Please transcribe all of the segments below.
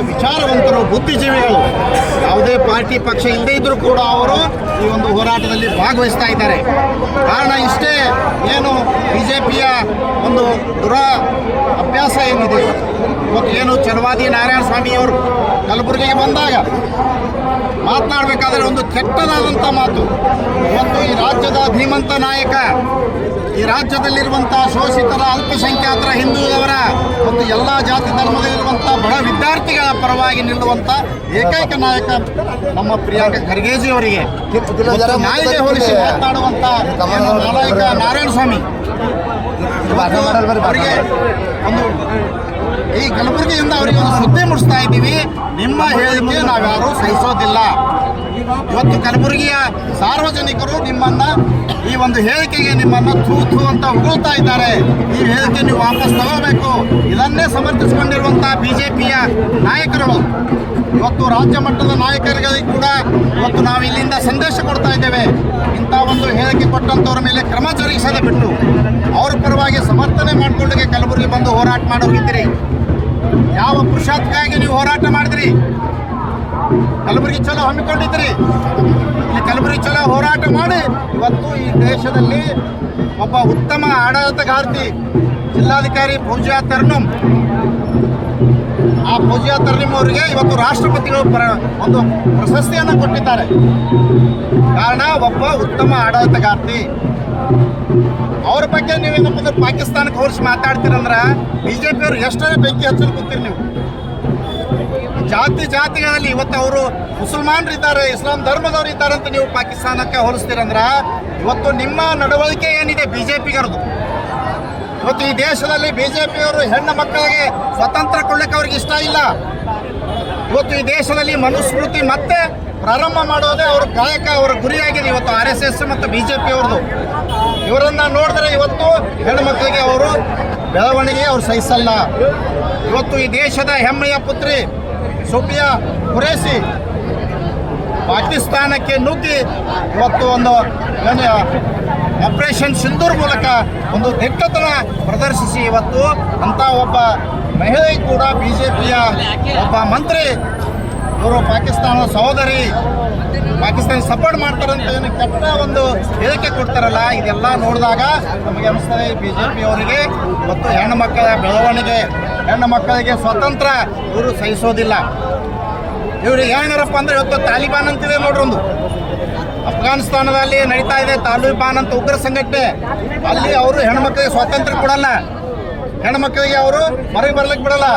ವಿಚಾರವಂತರು, ಬುದ್ಧಿಜೀವಿಗಳು, ಯಾವುದೇ ಪಾರ್ಟಿ ಪಕ್ಷ ಇಲ್ಲದೇ ಇದ್ದರೂ ಕೂಡ ಅವರು ಈ ಒಂದು ಹೋರಾಟದಲ್ಲಿ ಭಾಗವಹಿಸ್ತಾ ಇದ್ದಾರೆ. ಕಾರಣ ಇಷ್ಟೇ, ಏನು BJPಯ ಒಂದು ಅಭ್ಯಾಸ ಏನಿದೆ, ಇವತ್ತು ಏನು ಛಲವಾದಿ ನಾರಾಯಣ ಸ್ವಾಮಿಯವರು ಕಲಬುರಗಿಗೆ ಬಂದಾಗ ಮಾತನಾಡಬೇಕಾದ್ರೆ ಒಂದು ಕೆಟ್ಟದಾದಂಥ ಮಾತು. ಇವತ್ತು ಈ ರಾಜ್ಯದ ಧೀಮಂತ ನಾಯಕ, ಈ ರಾಜ್ಯದಲ್ಲಿರುವಂಥ ಶೋಷಿತರ, ಅಲ್ಪಸಂಖ್ಯಾತರ, ಹಿಂದುಳವರ ಮತ್ತು ಎಲ್ಲ ಜಾತಿ ಧರ್ಮದಲ್ಲಿರುವಂಥ ಬಡ ವಿದ್ಯಾರ್ಥಿಗಳ ಪರವಾಗಿ ನಿಲ್ಲುವಂಥ ಏಕೈಕ ನಾಯಕ ನಮ್ಮ ಪ್ರಿಯಾಂಕ ಖರ್ಗೆಜಿಯವರಿಗೆ ನಾಯಿಗೆ ಹೋಲಿಸಿ ಮಾತನಾಡುವಂಥ ನಾಯಕ ನಾರಾಯಣ ಸ್ವಾಮಿ ಅವರಿಗೆ ಒಂದು ಈ ಕಲಬುರಗಿಯಿಂದ ಅವರಿಗೆ ಒಂದು ಸುದ್ದಿ ಮುಡಿಸ್ತಾ ಇದ್ದೀವಿ. ನಿಮ್ಮ ಹೇಳಿಕೆ ನಾವ್ಯಾರೂ ಸಹಿಸೋದಿಲ್ಲ. ಇವತ್ತು ಕಲಬುರಗಿಯ ಸಾರ್ವಜನಿಕರು ನಿಮ್ಮನ್ನು ಈ ಒಂದು ಹೇಳಿಕೆಗೆ ನಿಮ್ಮನ್ನು ಥೂ ಅಂತ ಉಗುಳ್ತಾ ಇದ್ದಾರೆ. ಈ ಹೇಳಿಕೆ ನೀವು ವಾಪಸ್ ತಗೋಬೇಕು. ಇದನ್ನೇ ಸಮರ್ಥಿಸಿಕೊಂಡಿರುವಂಥ BJPಯ ನಾಯಕರುಗಳು ಇವತ್ತು ರಾಜ್ಯ ಮಟ್ಟದ ನಾಯಕರಿಗೆ ಕೂಡ ಇವತ್ತು ನಾವು ಇಲ್ಲಿಂದ ಸಂದೇಶ ಕೊಡ್ತಾ ಇದ್ದೇವೆ. ಇಂಥ ಒಂದು ಹೇಳಿಕೆ ಕೊಟ್ಟಂಥವ್ರ ಮೇಲೆ ಕ್ರಮ ಜರುಗಿಸದೆ ಬಿಟ್ಟು ಅವ್ರ ಪರವಾಗಿ ಸಮರ್ಥನೆ ಮಾಡಿಕೊಳ್ಳಿಕ್ಕೆ ಕಲಬುರಗಿ ಬಂದು ಹೋರಾಟ ಮಾಡೋಗಿದ್ದೀರಿ. ಯಾವ ಪುರುಷಾರ್ಥಕ್ಕಾಗಿ ನೀವು ಹೋರಾಟ ಮಾಡಿದ್ರಿ? ಕಲಬುರಗಿ ಚಲೋ ಹಮ್ಮಿಕೊಂಡಿದ್ರಿ. ಇಲ್ಲಿ ಕಲಬುರಗಿ ಚಲೋ ಹೋರಾಟ ಮಾಡಿ ಇವತ್ತು ಈ ದೇಶದಲ್ಲಿ ಒಬ್ಬ ಉತ್ತಮ ಆಡಳಿತಗಾರ್ತಿ ಜಿಲ್ಲಾಧಿಕಾರಿ ಫೌಜಿಯಾ ತರ್ನುಮ್, ಆ ಫೌಜಿಯಾ ತರ್ನುಮ್ ಅವರಿಗೆ ಇವತ್ತು ರಾಷ್ಟ್ರಪತಿಗಳು ಒಂದು ಪ್ರಶಸ್ತಿಯನ್ನು ಕೊಟ್ಟಿದ್ದಾರೆ. ಕಾರಣ ಒಬ್ಬ ಉತ್ತಮ ಆಡಳಿತಗಾರ್ತಿ. ಅವ್ರ ಬಗ್ಗೆ ನೀವೇನಪ್ಪ ಪಾಕಿಸ್ತಾನಕ್ಕೆ ಹೋಲಿಸಿ ಮಾತಾಡ್ತೀರಂದ್ರೆ BJPಯವರು ಎಷ್ಟೇ ಬೆಂಕಿ ಹಚ್ಚಲು ಕೂತೀರಿ ನೀವು. ಜಾತಿಗಳಲ್ಲಿ ಇವತ್ತು ಅವರು ಮುಸಲ್ಮಾನರು ಇದ್ದಾರೆ, ಇಸ್ಲಾಂ ಧರ್ಮದವರು ಇದ್ದಾರೆ ಅಂತ ನೀವು ಪಾಕಿಸ್ತಾನಕ್ಕೆ ಹೋಲಿಸ್ತೀರಂದ್ರೆ ಇವತ್ತು ನಿಮ್ಮ ನಡವಳಿಕೆ ಏನಿದೆ BJPಗರದು. ಇವತ್ತು ಈ ದೇಶದಲ್ಲಿ BJPಯವರು ಹೆಣ್ಣು ಮಕ್ಕಳಿಗೆ ಸ್ವತಂತ್ರ ಕೊಡ್ಲಿಕ್ಕೆ ಅವ್ರಿಗೆ ಇಷ್ಟ ಇಲ್ಲ. ಇವತ್ತು ಈ ದೇಶದಲ್ಲಿ ಮನುಸ್ಮೃತಿ ಮತ್ತೆ ಪ್ರಾರಂಭ ಮಾಡೋದೇ ಅವ್ರ ಕಾಯಕ, ಅವರ ಗುರಿಯಾಗಿದೆ. ಇವತ್ತು RSS ಮತ್ತು BJPಯವ್ರದ್ದು. ಇವರನ್ನು ನೋಡಿದ್ರೆ ಇವತ್ತು ಹೆಣ್ಣು ಮಕ್ಕಳಿಗೆ ಅವರು ಬೆಳವಣಿಗೆ ಅವ್ರು ಸಹಿಸಲ್ಲ. ಇವತ್ತು ಈ ದೇಶದ ಹೆಮ್ಮೆಯ ಪುತ್ರಿ ಸೋಫಿಯಾ ಖುರೇಷಿ ಪಾಕಿಸ್ತಾನಕ್ಕೆ ನುಗ್ಗಿ ಇವತ್ತು ಒಂದು ಆಪರೇಷನ್ ಸಿಂಧೂರ್ ಮೂಲಕ ಒಂದು ದಿಟ್ಟತನ ಪ್ರದರ್ಶಿಸಿ ಇವತ್ತು ಅಂಥ ಒಬ್ಬ ಮಹಿಳೆ ಕೂಡ BJPಯ ಒಬ್ಬ ಮಂತ್ರಿ ಇವರು ಪಾಕಿಸ್ತಾನದ ಸಹೋದರಿ, ಪಾಕಿಸ್ತಾನ ಸಪೋರ್ಟ್ ಮಾಡ್ತಾರಂತ ಏನು ಕೆಟ್ಟ ಒಂದು ಹೇಳಿಕೆ ಕೊಡ್ತಾರಲ್ಲ, ಇದೆಲ್ಲ ನೋಡಿದಾಗ ನಮಗೆ ಅನಿಸ್ತದೆ BJPಯವರಿಗೆ ಇವತ್ತು ಹೆಣ್ಣು ಮಕ್ಕಳ ಬೆಳವಣಿಗೆ, ಹೆಣ್ಣು ಮಕ್ಕಳಿಗೆ ಸ್ವತಂತ್ರ ಇವರು ಸಹಿಸೋದಿಲ್ಲ. ಇವ್ರಿಗೆ ಏನಾರಪ್ಪ ಅಂದರೆ ಇವತ್ತು ತಾಲಿಬಾನ್ ಅಂತಿದೆ ನೋಡ್ರಿ, ಒಂದು ಅಫ್ಘಾನಿಸ್ತಾನದಲ್ಲಿ ನಡೀತಾ ಇದೆ ತಾಲಿಬಾನ್ ಅಂತ ಉಗ್ರ ಸಂಘಟನೆ. ಅಲ್ಲಿ ಅವರು ಹೆಣ್ಮಕ್ಳಿಗೆ ಸ್ವಾತಂತ್ರ್ಯ ಕೊಡಲ್ಲ, ಹೆಣ್ಮಕ್ಳಿಗೆ ಅವರು ಹೊರಗೆ ಬರ್ಲಿಕ್ಕೆ ಬಿಡಲ್ಲ.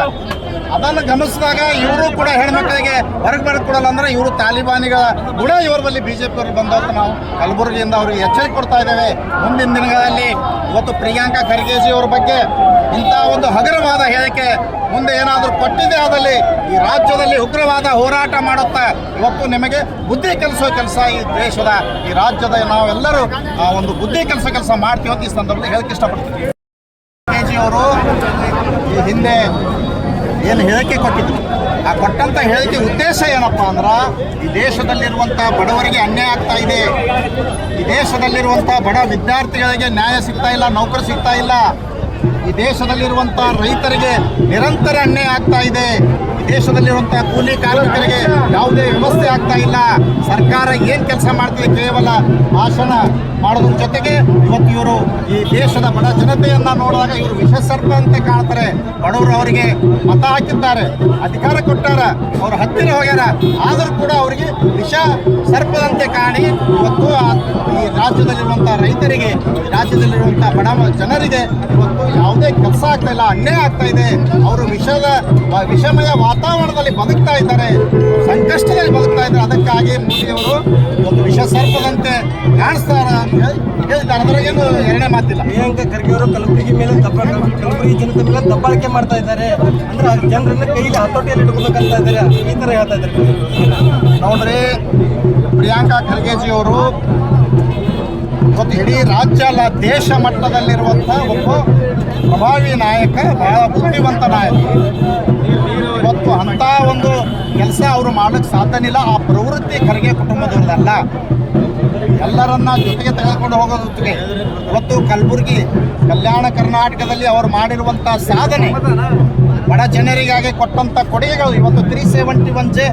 ಅದನ್ನು ಗಮನಿಸಿದಾಗ ಇವರು ಕೂಡ ಹೆಣ್ಮಕ್ಳಿಗೆ ಹೊರಗೆ ಬರಕ್ಕೆ ಕೊಡಲ್ಲ ಅಂದ್ರೆ ಇವರು ತಾಲಿಬಾನಿಗಳ ಕೂಡ ಇವ್ರ ಬಳಿ BJPಯವರು ಬಂದವತ್ತು ನಾವು ಕಲಬುರಗಿಯಿಂದ ಅವ್ರಿಗೆ ಎಚ್ಚರಿಕೆ ಕೊಡ್ತಾ ಇದ್ದೇವೆ. ಮುಂದಿನ ದಿನಗಳಲ್ಲಿ ಇವತ್ತು ಪ್ರಿಯಾಂಕಾ ಖರ್ಗೆಜಿಯವರ ಬಗ್ಗೆ ಇಂಥ ಒಂದು ಹಗುರವಾದ ಹೇಳಿಕೆ ಮುಂದೆ ಏನಾದರೂ ಕೊಟ್ಟಿದೆ ಆದಲ್ಲಿ ಈ ರಾಜ್ಯದಲ್ಲಿ ಉಗ್ರವಾದ ಹೋರಾಟ ಮಾಡುತ್ತಾ ಇವತ್ತು ನಿಮಗೆ ಬುದ್ಧಿ ಕೆಲಸ ಈ ದೇಶದ ಈ ರಾಜ್ಯದ ನಾವೆಲ್ಲರೂ ಒಂದು ಬುದ್ಧಿ ಕೆಲಸ ಮಾಡ್ತೀವಿ ಅಂತ ಈ ಸಂದರ್ಭದಲ್ಲಿ ಹೇಳಕ್ಕೆ ಇಷ್ಟಪಡ್ತೀವಿ. ಖರ್ಗೆಜಿಯವರು ಈ ಹಿಂದೆ ಏನು ಹೇಳಿಕೆ ಕೊಟ್ಟಿದ್ರು, ಆ ಕೊಟ್ಟಂಥ ಹೇಳಿಕೆ ಉದ್ದೇಶ ಏನಪ್ಪ ಅಂದ್ರೆ ಈ ದೇಶದಲ್ಲಿರುವಂಥ ಬಡವರಿಗೆ ಅನ್ಯಾಯ ಆಗ್ತಾ ಇದೆ, ಈ ದೇಶದಲ್ಲಿರುವಂಥ ಬಡ ವಿದ್ಯಾರ್ಥಿಗಳಿಗೆ ನ್ಯಾಯ ಸಿಗ್ತಾ ಇಲ್ಲ, ನೌಕರಿ ಸಿಗ್ತಾ ಇಲ್ಲ, ಈ ದೇಶದಲ್ಲಿರುವಂಥ ರೈತರಿಗೆ ನಿರಂತರ ಅನ್ಯಾಯ ಆಗ್ತಾ ಇದೆ, ಈ ದೇಶದಲ್ಲಿರುವಂಥ ಕೂಲಿ ಕಾರ್ಮಿಕರಿಗೆ ಯಾವುದೇ ವ್ಯವಸ್ಥೆ ಆಗ್ತಾ ಇಲ್ಲ. ಸರ್ಕಾರ ಏನು ಕೆಲಸ ಮಾಡ್ತಿದೆ ಕೇವಲ ಭಾಷಣ ಮಾಡೋದ್ರ ಜೊತೆಗೆ ಇವತ್ತು ಇವರು ಈ ದೇಶದ ಬಡ ಜನತೆಯನ್ನು ನೋಡಿದಾಗ ಇವರು ವಿಷ ಸರ್ಪಂತೆ ಕಾಣ್ತಾರೆ. ಬಡವರು ಅವರಿಗೆ ಮತ ಹಾಕಿದ್ದಾರೆ, ಅಧಿಕಾರ ಕೊಟ್ಟಾರ, ಅವ್ರ ಹತ್ತಿರ ಹೋಗ್ಯಾರ, ಆದರೂ ಕೂಡ ಅವರಿಗೆ ವಿಷ ಸರ್ಪದಂತೆ ಕಾಣಿ ಇವತ್ತು ಈ ರಾಜ್ಯದಲ್ಲಿರುವಂಥ ರೈತರಿಗೆ, ಈ ರಾಜ್ಯದಲ್ಲಿರುವಂಥ ಬಡ ಜನರಿಗೆ ಇವತ್ತು ಯಾವುದೇ ಕೆಲಸ ಆಗ್ತಾ ಇಲ್ಲ, ಅನ್ಯಾಯ ಆಗ್ತಾ ಇದೆ. ಅವರು ವಿಷಮಯ ವಾತಾವರಣದಲ್ಲಿ ಬದುಕ್ತಾ ಇದ್ದಾರೆ, ಸಂಕಷ್ಟದಲ್ಲಿ ಬದುಕ್ತಾ ಇದ್ದಾರೆ. ಅದಕ್ಕಾಗಿ ಮೋದಿಯವರು ಇವತ್ತು ವಿಷ ಸರ್ಪದಂತೆ ಕಾಣಿಸ್ತಾರ ಹೇಳಿದ್ದಾರೆ. ಅದರಾಗೇನು ಎರಡನೇ ಮಾತಿಲ್ಲ. ಪ್ರಿಯಾಂಕಾ ಖರ್ಗೆ ಅವರು ಕಲಬುರಗಿ ಮೇಲೆ ಕಲಬುರಗಿ ಜನತೆ ಮೇಲೆ ದಬ್ಬಾಳಿಕೆ ಮಾಡ್ತಾ ಇದ್ದಾರೆ, ಅಂದ್ರೆ ಜನರನ್ನ ಕೈಲಿ ಹತೋಟಿಯಲ್ಲಿ ಇಟ್ಕೋಬೇಕಂತ ಇದ್ದಾರೆ, ಈ ಥರ ಹೇಳ್ತಾ ಇದ್ದಾರೆ. ನೋಡ್ರಿ, ಪ್ರಿಯಾಂಕಾ ಖರ್ಗೆಜಿಯವರು ಇವತ್ತು ಇಡೀ ರಾಜ್ಯ ಅಲ್ಲ ದೇಶ ಮಟ್ಟದಲ್ಲಿರುವಂಥ ಒಬ್ಬ ಪ್ರಭಾವಿ ನಾಯಕ, ಬಹಳ ಬುದ್ಧಿವಂತ ನಾಯಕ. ಇವತ್ತು ಅಂಥ ಒಂದು ಕೆಲಸ ಅವರು ಮಾಡೋಕ್ಕೆ ಸಾಧ್ಯನಿಲ್ಲ. ಆ ಪ್ರವೃತ್ತಿ ಖರ್ಗೆ ಕುಟುಂಬದವ್ರದಲ್ಲ. ಎಲ್ಲರನ್ನ ಜೊತೆಗೆ ತೆಗೆದುಕೊಂಡು ಹೋಗೋದಕ್ಕೆ ಇವತ್ತು ಕಲಬುರಗಿ, ಕಲ್ಯಾಣ ಕರ್ನಾಟಕದಲ್ಲಿ ಅವರು ಮಾಡಿರುವಂಥ ಸಾಧನೆ ಬಡ ಜನರಿಗಾಗಿ ಕೊಟ್ಟಂಥ ಕೊಡುಗೆಗಳು ಇವತ್ತು 371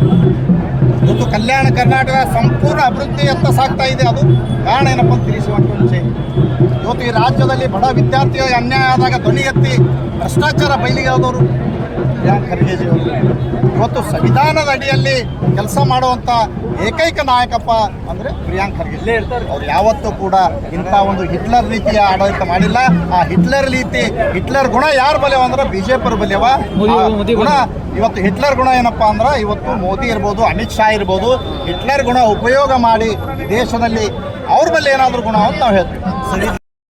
ಇವತ್ತು ಕಲ್ಯಾಣ ಕರ್ನಾಟಕ ಸಂಪೂರ್ಣ ಅಭಿವೃದ್ಧಿಯತ್ತ ಸಾಗ್ತಾ ಇದೆ. ಅದು ಕಾರಣ ಏನಪ್ಪ 371 ಇವತ್ತು ಈ ರಾಜ್ಯದಲ್ಲಿ ಬಡ ವಿದ್ಯಾರ್ಥಿಗಳಿಗೆ ಅನ್ಯಾಯ ಆದಾಗ ಧ್ವನಿ ಎತ್ತಿ ಭ್ರಷ್ಟಾಚಾರ ಬಯಲಿಗೆ ಆದವರು ಪ್ರಿಯಾಂಕ್ ಖರ್ಗೆಜಿಯವರು. ಇವತ್ತು ಸಂವಿಧಾನದ ಅಡಿಯಲ್ಲಿ ಕೆಲಸ ಮಾಡುವಂಥ ಏಕೈಕ ನಾಯಕಪ್ಪ ಅಂದರೆ ಪ್ರಿಯಾಂಕ್ ಖರ್ಗೆ. ಅವ್ರು ಯಾವತ್ತೂ ಕೂಡ ಇಂಥ ಒಂದು ಹಿಟ್ಲರ್ ರೀತಿಯ ಆಡಳಿತ ಮಾಡಿಲ್ಲ. ಆ ಹಿಟ್ಲರ್ ಗುಣ ಯಾರು ಬಲೆವ ಅಂದ್ರೆ ಬಿಜೆಪಿ ಬಲೆವ ಗುಣ. ಇವತ್ತು ಹಿಟ್ಲರ್ ಗುಣ ಏನಪ್ಪಾ ಅಂದ್ರೆ ಇವತ್ತು ಮೋದಿ ಇರ್ಬೋದು, ಅಮಿತ್ ಶಾ ಇರ್ಬೋದು, ಹಿಟ್ಲರ್ ಗುಣ ಉಪಯೋಗ ಮಾಡಿ ದೇಶದಲ್ಲಿ ಅವ್ರ ಬಳಿ ಏನಾದರೂ ಗುಣ ಅಂತ ನಾವು ಹೇಳ್ತೀವಿ.